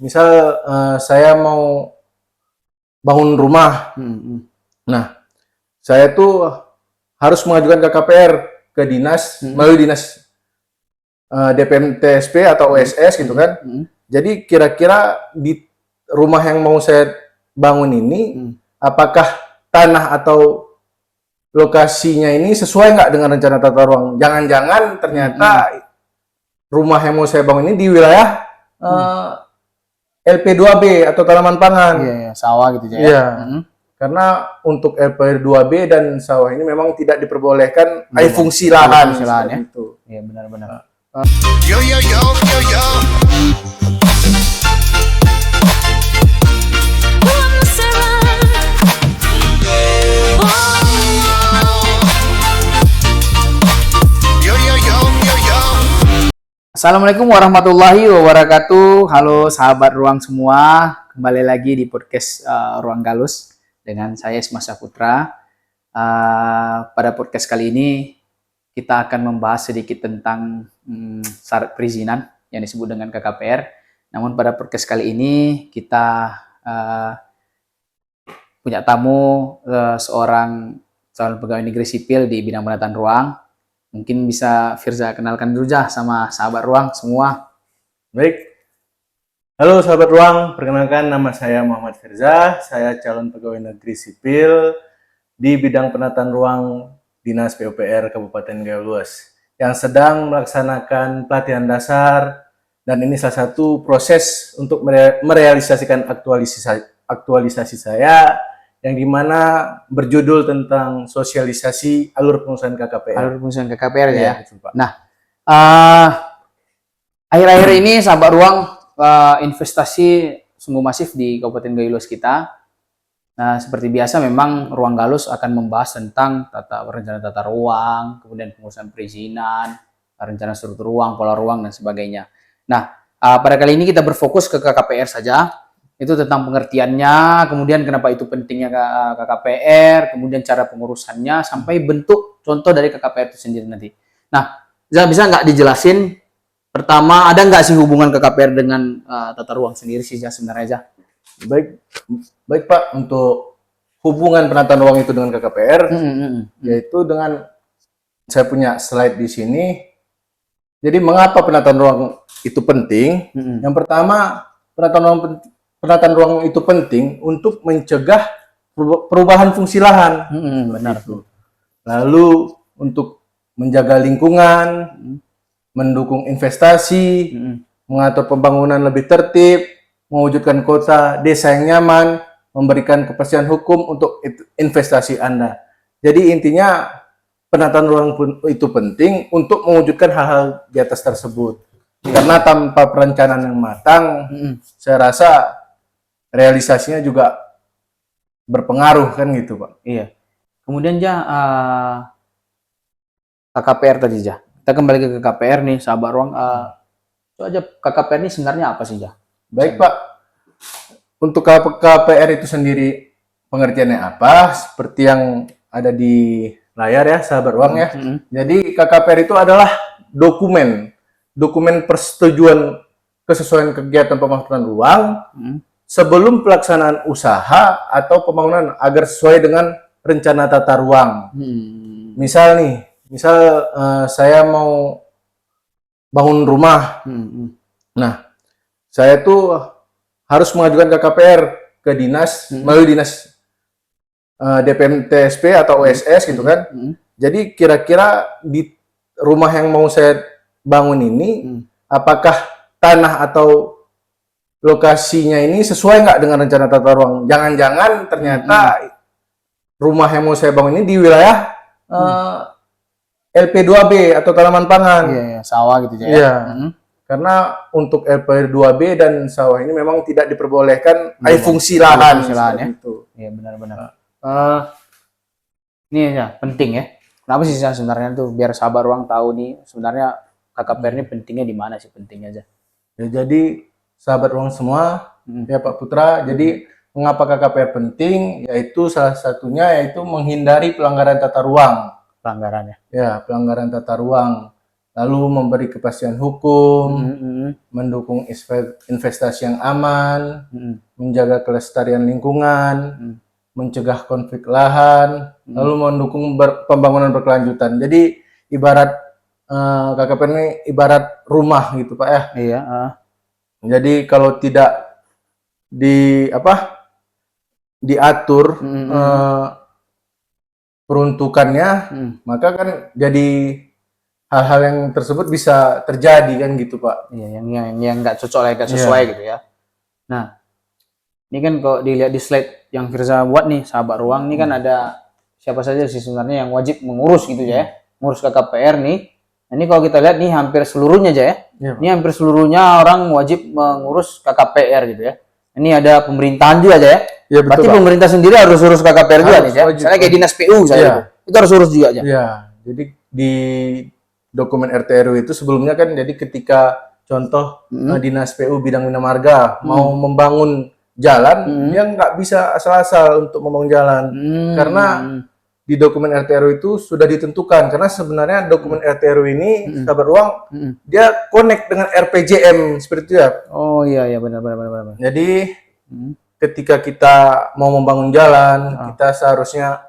misal saya mau bangun rumah. Nah, saya tuh harus mengajukan ke KPR, ke dinas, melalui dinas DPM TSP atau OSS gitu kan. Jadi kira-kira di rumah yang mau saya bangun ini, apakah tanah atau lokasinya ini sesuai nggak dengan rencana tata ruang? Jangan-jangan ternyata rumah yang mau saya bangun ini di wilayah LP2B atau tanaman pangan. Iya, sawah gitu ya. Iya. Karena untuk LP2B dan sawah ini memang tidak diperbolehkan alih fungsi lahan. Fungsi lahan ya. Gitu. Iya, benar-benar. Yo yo yo yo yo. Yo yo yo yo yo. Assalamualaikum warahmatullahi wabarakatuh. Halo sahabat ruang semua, kembali lagi di podcast Ruang Galus dengan saya Isma Saputra. Pada podcast kali ini kita akan membahas sedikit tentang syarat perizinan yang disebut dengan KKPR. Namun pada podcast kali ini kita punya tamu seorang calon pegawai negeri sipil di bidang penataan ruang. Mungkin bisa Firza kenalkan dulu aja sama sahabat ruang semua. Baik. Halo sahabat ruang, perkenalkan nama saya Muhammad Firza. Saya calon pegawai negeri sipil di bidang penataan ruang Dinas PUPR Kabupaten Galuas yang sedang melaksanakan pelatihan dasar, dan ini salah satu proses untuk merealisasikan aktualisasi saya yang dimana berjudul tentang sosialisasi alur pengurusan KKPR. Alur pengurusan KKPR ya. Betul, Pak. Nah, akhir-akhir ini sahabat ruang investasi sungguh masif di Kabupaten Galuas kita. Nah, seperti biasa memang Ruang Galus akan membahas tentang rencana tata ruang, kemudian pengurusan perizinan, rencana struktur ruang, pola ruang, dan sebagainya. Nah, pada kali ini kita berfokus ke KKPR saja. Itu tentang pengertiannya, kemudian kenapa itu pentingnya KKPR, kemudian cara pengurusannya, sampai bentuk contoh dari KKPR itu sendiri nanti. Nah, bisa nggak dijelasin, pertama, ada nggak sih hubungan KKPR dengan tata ruang sendiri sih sebenarnya? Baik Pak, untuk hubungan penataan ruang itu dengan KKPR, yaitu dengan saya punya slide di sini. Jadi mengapa penataan ruang itu penting? Yang pertama, penataan ruang itu penting untuk mencegah perubahan fungsi lahan. Benar. Lalu untuk menjaga lingkungan, mendukung investasi, mengatur pembangunan lebih tertib, mewujudkan kota desa yang nyaman, memberikan kepastian hukum untuk investasi Anda. Jadi intinya penataan ruang itu penting untuk mewujudkan hal-hal di atas tersebut. Karena tanpa perencanaan yang matang, saya rasa realisasinya juga berpengaruh kan gitu, Pak. Iya. Kemudian KKPR tadi kita kembali ke KKPR nih, sahabat ruang. Itu aja KKPR ini sebenarnya apa sih Baik Pak, untuk KKPR itu sendiri pengertiannya apa? Seperti yang ada di layar ya, sahabat ruang ya. Jadi KKPR itu adalah dokumen persetujuan kesesuaian kegiatan pemakmuran ruang sebelum pelaksanaan usaha atau pembangunan agar sesuai dengan rencana tata ruang. Misal saya mau bangun rumah. Nah, saya tuh harus mengajukan ke KPR, ke dinas, melalui dinas DPM TSP atau OSS gitu kan. Jadi kira-kira di rumah yang mau saya bangun ini, apakah tanah atau lokasinya ini sesuai nggak dengan rencana tata ruang? Jangan-jangan ternyata rumah yang mau saya bangun ini di wilayah LP2B atau tanaman pangan. Iya, sawah gitu ya. Iya. Karena untuk LP2B dan sawah ini memang tidak diperbolehkan alih fungsi lahan. Fungsi lahan ya. Gitu. Iya, benar-benar. Ini ya penting ya. Kenapa sih sebenarnya tuh biar sahabat ruang tahu nih sebenarnya KKPR ini pentingnya di mana sih pentingnya aja. Ya, jadi sahabat ruang semua, ya Pak Putra, jadi mengapa KKPR penting? Yaitu salah satunya yaitu menghindari pelanggaran tata ruang. Pelanggarannya. Ya, pelanggaran tata ruang. lalu memberi kepastian hukum, Mm-mm. mendukung investasi yang aman, Mm-mm. menjaga kelestarian lingkungan, Mm. mencegah konflik lahan, lalu mendukung pembangunan berkelanjutan. Jadi ibarat KKP ini ibarat rumah gitu Pak ya. Iya. Jadi kalau tidak diatur peruntukannya, maka kan jadi hal-hal yang tersebut bisa terjadi kan gitu Pak. Iya, yang nggak cocok lah, nggak sesuai gitu ya. Nah, ini kan kalau dilihat di slide yang Firza buat nih, sahabat ruang, ini kan ada siapa saja sih sebenarnya yang wajib mengurus gitu ya, mengurus KKPR nih. Nah, ini kalau kita lihat nih hampir seluruhnya aja ya. Iya, Ini hampir seluruhnya orang wajib mengurus KKPR gitu ya. Ini ada pemerintahan juga aja ya. Iya, betul, Berarti Pak. pemerintah sendiri harus urus KKPR juga Harus, nih ya. wajib, Misalnya kayak dinas PU misalnya Iya. gitu. Itu harus urus juga aja. Iya, jadi di dokumen RT RW itu sebelumnya kan jadi ketika contoh dinas PU bidang bina marga mau membangun jalan, dia nggak bisa asal-asal untuk membangun jalan karena di dokumen RT RW itu sudah ditentukan karena sebenarnya dokumen RT RW ini sahabat ruang dia connect dengan RPJM seperti itu ya. Oh iya benar. Jadi ketika kita mau membangun jalan, kita seharusnya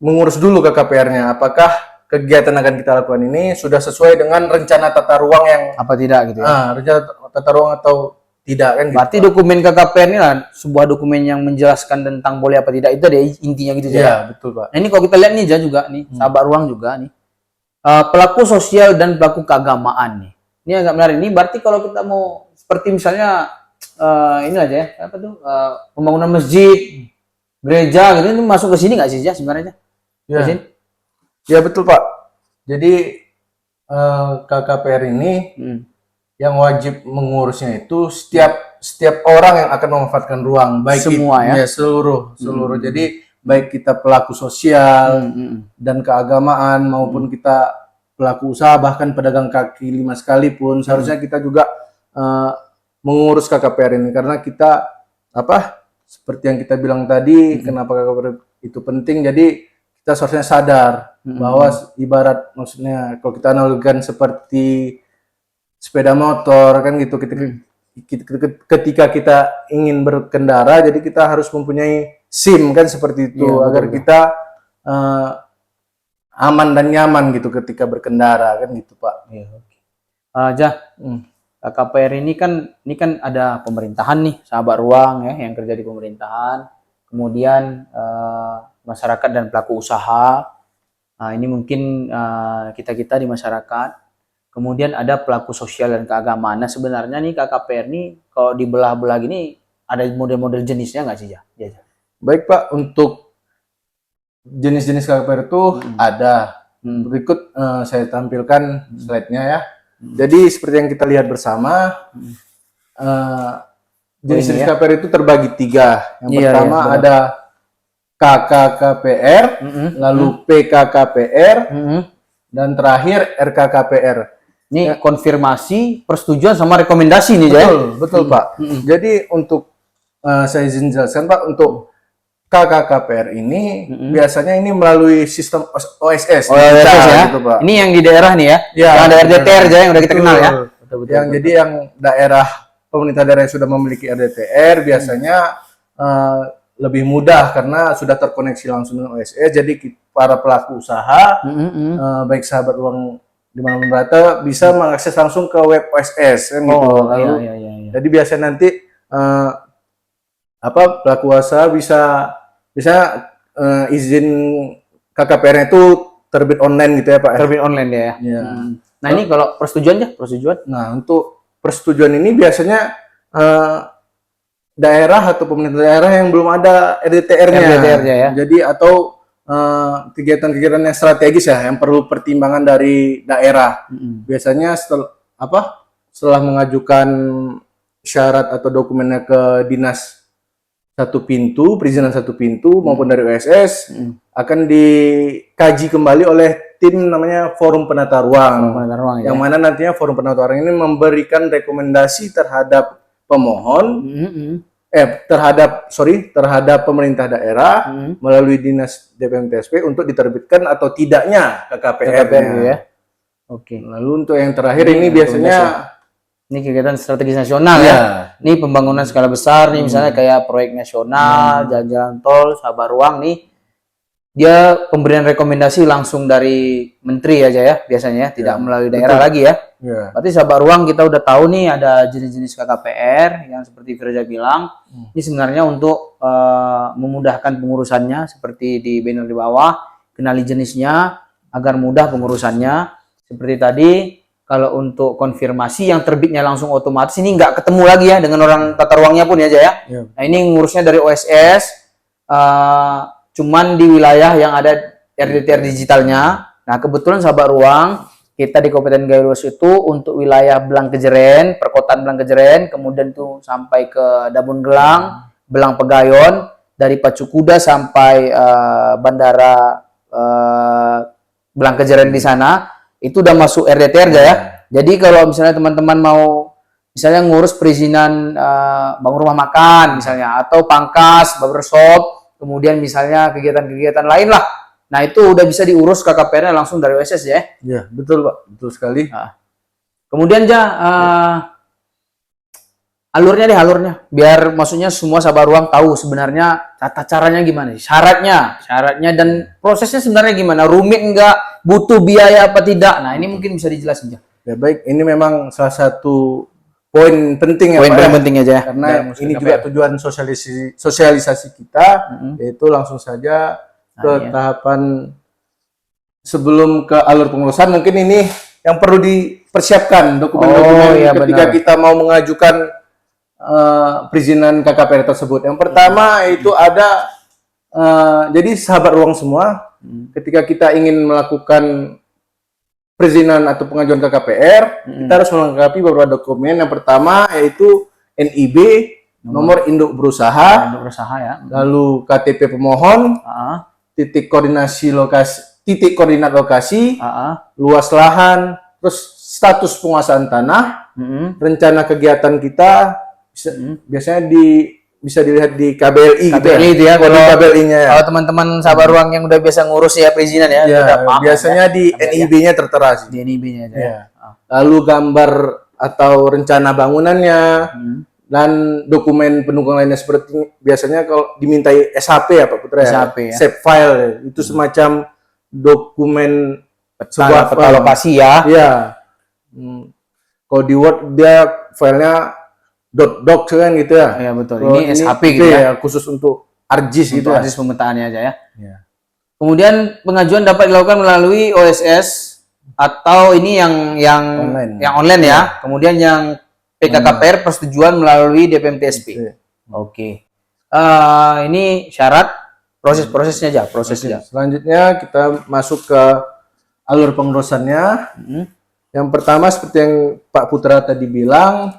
mengurus dulu KKPR-nya. Apakah kegiatan yang akan kita lakukan ini sudah sesuai dengan rencana tata ruang yang Apa tidak gitu ya. rencana tata ruang atau tidak kan gitu. Berarti dokumen KKPR ini lah sebuah dokumen yang menjelaskan tentang boleh apa tidak, itu ada intinya gitu Iya, ya. betul, Pak. Nah, ini kalau kita lihat nih juga nih, sahabat ruang juga nih. Pelaku sosial dan pelaku keagamaan nih. Ini agak menarik. Ini berarti kalau kita mau seperti misalnya ini aja ya, apa tuh? Pembangunan masjid, gereja gitu, ini masuk ke sini nggak sih ya sebenarnya? Ya. Ke sini? Ya, betul, Pak. Jadi KKPR ini yang wajib mengurusnya itu setiap orang yang akan memanfaatkan ruang, baik Semua ya? seluruh. Jadi baik kita pelaku sosial dan keagamaan maupun kita pelaku usaha bahkan pedagang kaki lima sekalipun seharusnya kita juga mengurus KKPR ini karena kita seperti yang kita bilang tadi kenapa KKPR itu penting. Jadi kita seharusnya sadar bahwa ibarat maksudnya kalau kita analogikan seperti sepeda motor kan gitu ketika kita ingin berkendara jadi kita harus mempunyai SIM kan seperti itu agar kita aman dan nyaman gitu ketika berkendara kan gitu Pak. Jah, KKPR ini kan ada pemerintahan nih, sahabat ruang ya yang kerja di pemerintahan, kemudian masyarakat dan pelaku usaha. Ini mungkin kita di masyarakat. Kemudian ada pelaku sosial dan keagamaan. Nah sebenarnya nih KKPR ini kalau dibelah-belah gini ada model-model jenisnya nggak sih ya? Baik Pak, untuk jenis-jenis KKPR itu ada. Berikut saya tampilkan slide-nya ya. Jadi seperti yang kita lihat bersama, jenis-jenis KKPR itu terbagi 3. Yang pertama ada KKKPR, lalu PKKPR, dan terakhir RKKPR. Ini konfirmasi, persetujuan sama rekomendasi nih, Jaya. Betul Pak. Jadi untuk saya izin jelaskan Pak, untuk KKKPR ini biasanya ini melalui sistem OSS. Ya. Gitu, Pak. Ini yang di daerah nih ya. Yang ada RDTR aja yang udah kita kenal ya. Jadi yang daerah pemerintah daerah yang sudah memiliki RDTR biasanya lebih mudah karena sudah terkoneksi langsung dengan OSS. Jadi para pelaku usaha baik sahabat ruang di mana berada bisa mengakses langsung ke web OSS kan gitu. Lalu, jadi biasanya nanti pelaku usaha bisa izin KKPR-nya itu terbit online gitu ya Pak. Terbit online ya. Nah ini kalau persetujuan. Nah untuk persetujuan ini biasanya daerah atau pemerintah daerah yang belum ada RDTR-nya. Ya. Jadi atau kegiatan-kegiatan yang strategis ya yang perlu pertimbangan dari daerah. Biasanya setelah mengajukan syarat atau dokumennya ke dinas perizinan satu pintu maupun dari OSS akan dikaji kembali oleh tim namanya Forum Penata Ruang. Yang mana nantinya Forum Penata Ruang ini memberikan rekomendasi terhadap pemohon terhadap pemerintah daerah melalui dinas DPMTSP untuk diterbitkan atau tidaknya KKPR KKPR ya. Oke. Lalu untuk yang terakhir Ini ini biasanya ini kegiatan strategis nasional ya, ya. Ini pembangunan skala besar nih, misalnya kayak proyek nasional, jalan-jalan tol, sabar ruang nih. Dia pemberian rekomendasi langsung dari menteri aja ya, biasanya ya, tidak melalui daerah lagi ya. ya. Berarti sabar ruang kita udah tahu nih ada jenis-jenis KKPR yang seperti Firza bilang. Ini sebenarnya untuk memudahkan pengurusannya seperti di banner di bawah, kenali jenisnya agar mudah pengurusannya. Seperti tadi, kalau untuk konfirmasi yang terbitnya langsung otomatis, ini nggak ketemu lagi ya dengan orang tata ruangnya pun ya, Jaya. Ya. Nah, ini ngurusnya dari OSS, cuman di wilayah yang ada RDTR digitalnya. Nah, kebetulan sahabat ruang, kita di Kabupaten Gayo Luas itu untuk wilayah Blangkejeren, perkotaan Blangkejeren, kemudian tuh sampai ke Dabun Gelang, Belang Pegayon, dari Pacu Kuda sampai bandara Blangkejeren di sana, itu udah masuk RDTR ya. Jadi kalau misalnya teman-teman mau misalnya ngurus perizinan bangun rumah makan misalnya, atau pangkas, barbershop, kemudian misalnya kegiatan-kegiatan lain lah. Nah, itu udah bisa diurus KKPR-nya langsung dari OSS ya. Ya, betul Pak, betul sekali. Kemudian alurnya, biar maksudnya semua sahabat ruang tahu sebenarnya tata caranya gimana, syaratnya dan prosesnya sebenarnya gimana, rumit enggak, butuh biaya apa tidak. Nah, ini mungkin bisa dijelasin aja. Ya baik, ini memang salah satu poin penting ya Poin Pak ya. penting aja ya. Karena ini juga tujuan sosialisasi kita, yaitu langsung saja ke tahapan sebelum ke alur pengurusan. Mungkin ini yang perlu dipersiapkan dokumen-dokumen ketika kita mau mengajukan perizinan KKPR tersebut. Yang pertama itu ada jadi sahabat ruang semua, ketika kita ingin melakukan perizinan atau pengajuan KKPR, kita harus melengkapi beberapa dokumen. Yang pertama yaitu NIB, nomor induk berusaha, ya. lalu KTP pemohon, titik koordinat lokasi, luas lahan, terus status penguasaan tanah, rencana kegiatan kita, biasanya bisa dilihat di KBLI gitu ya. Itu ya, kalau KBLI-nya ya. Kalau teman-teman sahabat ruang yang udah biasa ngurus ya perizinan ya, udah paham, biasanya di NIB-nya tertera sih. di NIB-nya aja. Ya. Lalu gambar atau rencana bangunannya dan dokumen pendukung lainnya seperti biasanya kalau dimintai SHP ya Pak Putra ya. SHP ya. Save file itu semacam dokumen sebuah peta lokasi ya. Iya. Kalau di Word dia filenya .doc kan gitu ya. Iya betul. Kalau Ini SHP gitu ya. Khusus untuk ARJIS gitu ya. ARJIS pemetaannya aja ya. Ya. Kemudian pengajuan dapat dilakukan melalui OSS atau ini yang online ya. Kemudian yang PKKPR persetujuan melalui DPMTSP. Oke. Ini syarat prosesnya aja, prosesnya. Selanjutnya kita masuk ke alur pengurusannya. Yang pertama seperti yang Pak Putra tadi bilang,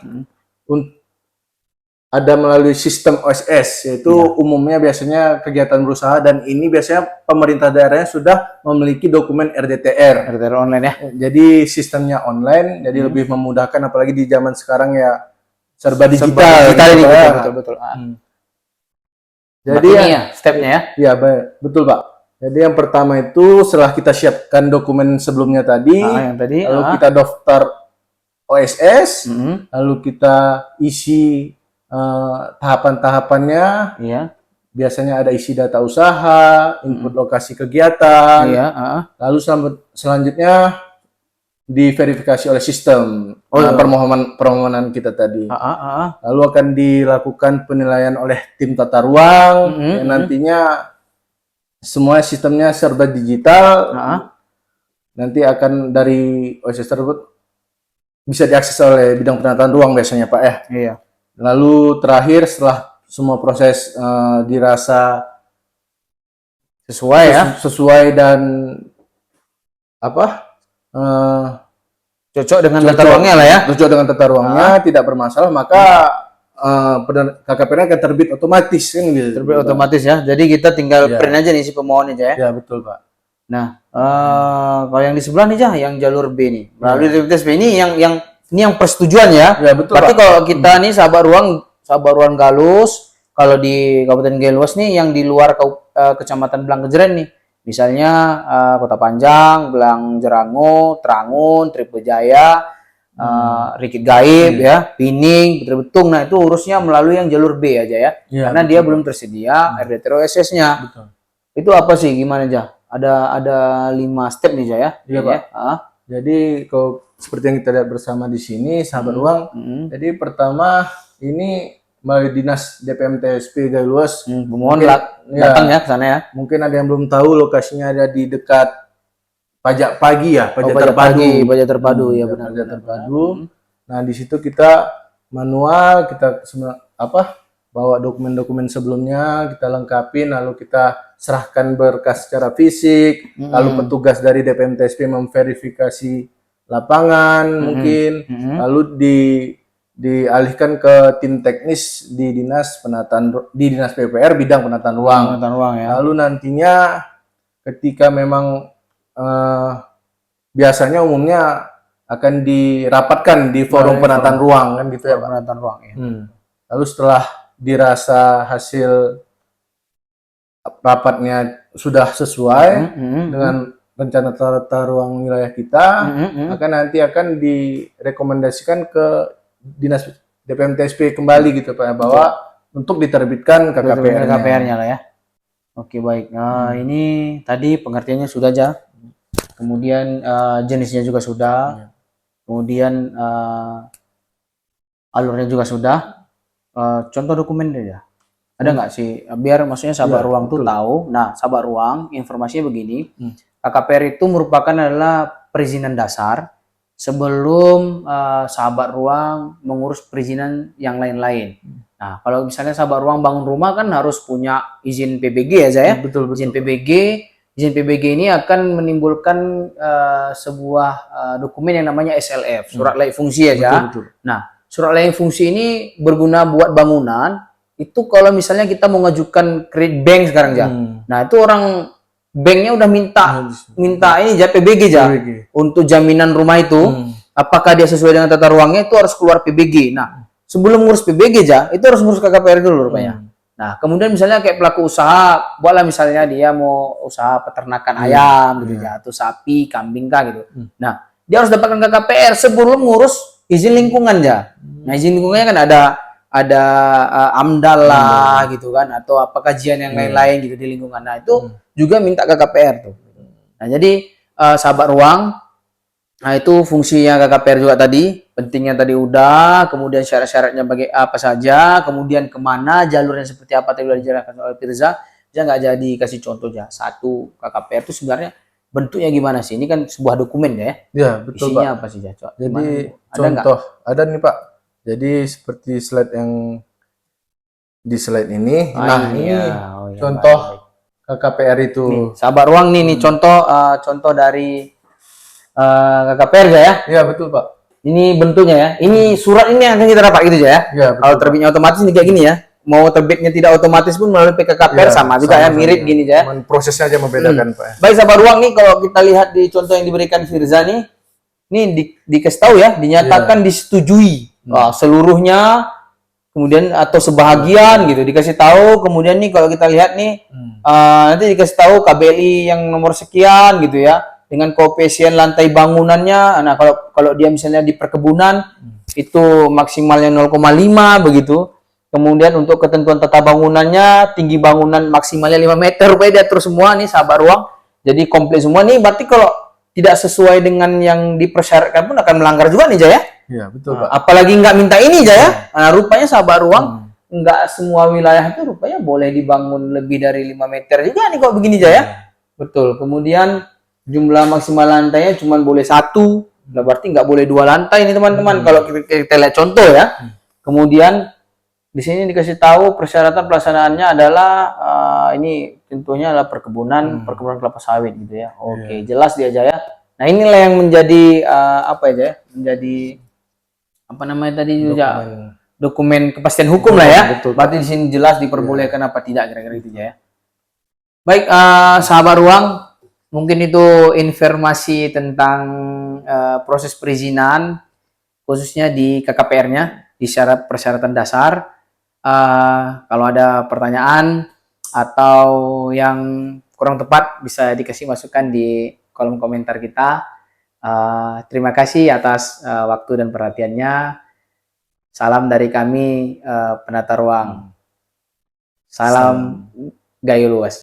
ada melalui sistem OSS, yaitu umumnya biasanya kegiatan berusaha, dan ini biasanya pemerintah daerahnya sudah memiliki dokumen RDTR. RDTR online ya. Jadi sistemnya online, jadi lebih memudahkan, apalagi di zaman sekarang ya serba digital. Gitu, betul. Jadi ya stepnya ya. Ya, betul Pak. Jadi yang pertama itu setelah kita siapkan dokumen sebelumnya tadi, lalu kita daftar OSS, lalu kita isi tahapan-tahapannya. Iya. Biasanya ada isi data usaha, input lokasi kegiatan. Iya. Lalu selanjutnya diverifikasi oleh sistem permohonan kita tadi. Lalu akan dilakukan penilaian oleh tim tata ruang. Yang nantinya semua sistemnya serba digital. Nanti akan dari OSS tersebut bisa diakses oleh bidang penataan ruang biasanya Pak ya. Iya. Lalu terakhir setelah semua proses dirasa sesuai dan cocok dengan tata ruangnya lah ya. Cocok dengan tata ruangnya, tidak bermasalah, maka KKPR akan terbit otomatis kan gitu. Terbit otomatis ya. Jadi kita tinggal print aja nih si pemohon aja ya. Ya betul Pak. Nah, kalau yang di sebelah nih yang jalur B nih. Melalui DPMTSP ini yang persetujuan ya. Ya betul. Berarti Pak. kalau kita nih sahabat ruang Sabaruang Galus. Kalau di Kabupaten Galuas nih yang di luar Kecamatan Blangkejeren nih. Misalnya Kota Panjang, Belang Jerango, Trangun, Tripejaya, Rikit Gaib ya, Pining, Betung. Nah, itu urusnya melalui yang jalur B aja ya. Iya, Karena dia belum tersedia RDTRO SS-nya. Betul. Itu apa sih, gimana aja? Ada 5 step nih Jaya. Iya, Pak. Jadi kalau seperti yang kita lihat bersama di sini, sahabat ruang. Jadi pertama ini melalui dinas DPMTSP Galuas. Mohon ya, datang ya ke sana ya. mungkin ada yang belum tahu, lokasinya ada di dekat Pajak Pagi ya, Pajak Pajak Terpadu. Pagi, Pajak Terpadu ya benar. Pajak Terpadu. Nah di situ kita manual, kita bawa dokumen-dokumen sebelumnya, kita lengkapin, lalu kita serahkan berkas secara fisik, lalu petugas dari DPMTSP memverifikasi lapangan mungkin, lalu dialihkan ke tim teknis di dinas PPR bidang penataan ruang. Penataan ruang ya. Lalu nantinya ketika memang biasanya umumnya akan dirapatkan di forum penataan ruang kan gitu ya, Pak. Penataan ruang ya. Lalu setelah dirasa hasil rapatnya sudah sesuai dengan rencana tata ruang wilayah kita, akan direkomendasikan ke dinas DPMTSP kembali gitu Pak, bahwa untuk diterbitkan KKPR-nya lah ya. Oke baik. Nah ini tadi pengertiannya sudah aja. Kemudian jenisnya juga sudah. Kemudian alurnya juga sudah. Contoh dokumen aja. Ada nggak sih? Biar maksudnya sahabat ruang tuh tahu. Nah, sahabat ruang informasinya begini. KKPR itu merupakan adalah perizinan dasar sebelum sahabat ruang mengurus perizinan yang lain-lain. Nah, kalau misalnya sahabat ruang bangun rumah kan harus punya izin PBG aja ya. Betul. Izin PBG. Izin PBG ini akan menimbulkan sebuah dokumen yang namanya SLF, surat layak fungsi aja. Betul. Nah, surat layak fungsi ini berguna buat bangunan. Itu kalau misalnya kita mau ngajukan kredit bank sekarang ya. Nah, itu orang banknya udah minta ini aja PBG aja untuk jaminan rumah itu. Apakah dia sesuai dengan tata ruangnya, itu harus keluar PBG. Nah, sebelum ngurus PBG aja, itu harus ngurus KKPR dulu rupanya. Nah, kemudian misalnya kayak pelaku usaha, buatlah misalnya dia mau usaha peternakan ayam gitu ya, atau sapi, kambing kah gitu. Nah, dia harus dapatkan KKPR sebelum ngurus izin lingkungan ya. Nah, izin lingkungannya kan ada AMDAL lah gitu kan, atau apa kajian yang lain-lain gitu di lingkungan. Nah, itu juga minta KKPR tuh. Nah, jadi sahabat ruang, nah itu fungsinya KKPR juga tadi, pentingnya tadi udah, kemudian syarat-syaratnya bagi apa saja, kemudian kemana, jalurnya seperti apa tadi udah dijelaskan oleh Firza. Dia nggak jadi kasih contoh aja. Satu KKPR itu sebenarnya bentuknya gimana sih? Ini kan sebuah dokumen ya. Ya, betul isinya Pak. apa sih Cok? Jadi Ada contoh ada nih Pak. Jadi seperti slide yang di slide ini. Ini contoh KKPR itu. Nih, sahabat ruang nih contoh dari KKPR ya. Iya, betul Pak. Ini bentuknya ya. Ini surat ini yang akan kita dapat gitu ya. Iya, Kalau terbitnya otomatis ini kayak gini ya. Mau terbitnya tidak otomatis pun melalui PKKPR sama juga ya, mirip gini ya. Prosesnya aja membedakan Pak. Baik sahabat ruang nih, kalau kita lihat di contoh yang diberikan Firza nih, dikasih tahu ya, dinyatakan disetujui seluruhnya, kemudian atau sebahagian gitu dikasih tahu. Kemudian nih kalau kita lihat nih nanti dikasih tahu KBLI yang nomor sekian gitu ya, dengan koefisien lantai bangunannya. Nah, kalau dia misalnya di perkebunan itu maksimalnya 0,5 begitu. Kemudian untuk ketentuan tata bangunannya, tinggi bangunan maksimalnya 5 meter, rupanya diatur semua nih sahabat ruang. Jadi komplit semua nih, berarti kalau tidak sesuai dengan yang dipersyaratkan pun akan melanggar juga nih Jaya. Iya, betul Pak. Apalagi nggak minta ini Jaya. Nah, rupanya sahabat ruang nggak semua wilayah itu rupanya boleh dibangun lebih dari 5 meter juga nih kok begini Jaya. Betul. Kemudian jumlah maksimal lantainya cuma boleh 1. Nah, berarti nggak boleh 2 lantai nih teman-teman. Kalau kita lihat contoh ya. Kemudian di sini dikasih tahu persyaratan pelaksanaannya adalah ini tentunya adalah perkebunan kelapa sawit gitu ya. Oke, jelas dia Jaya. Nah, inilah yang menjadi apa ya? Menjadi apa namanya tadi juga dokumen kepastian hukum lah ya. Betul. Berarti di sini jelas diperbolehkan apa tidak kira-kira itu Jaya. Baik, sahabat ruang, mungkin itu informasi tentang proses perizinan khususnya di KKPR-nya, di syarat persyaratan dasar. Kalau ada pertanyaan atau yang kurang tepat bisa dikasih masukan di kolom komentar kita. Terima kasih atas waktu dan perhatiannya. Salam dari kami penata ruang. Salam Gayo Luas.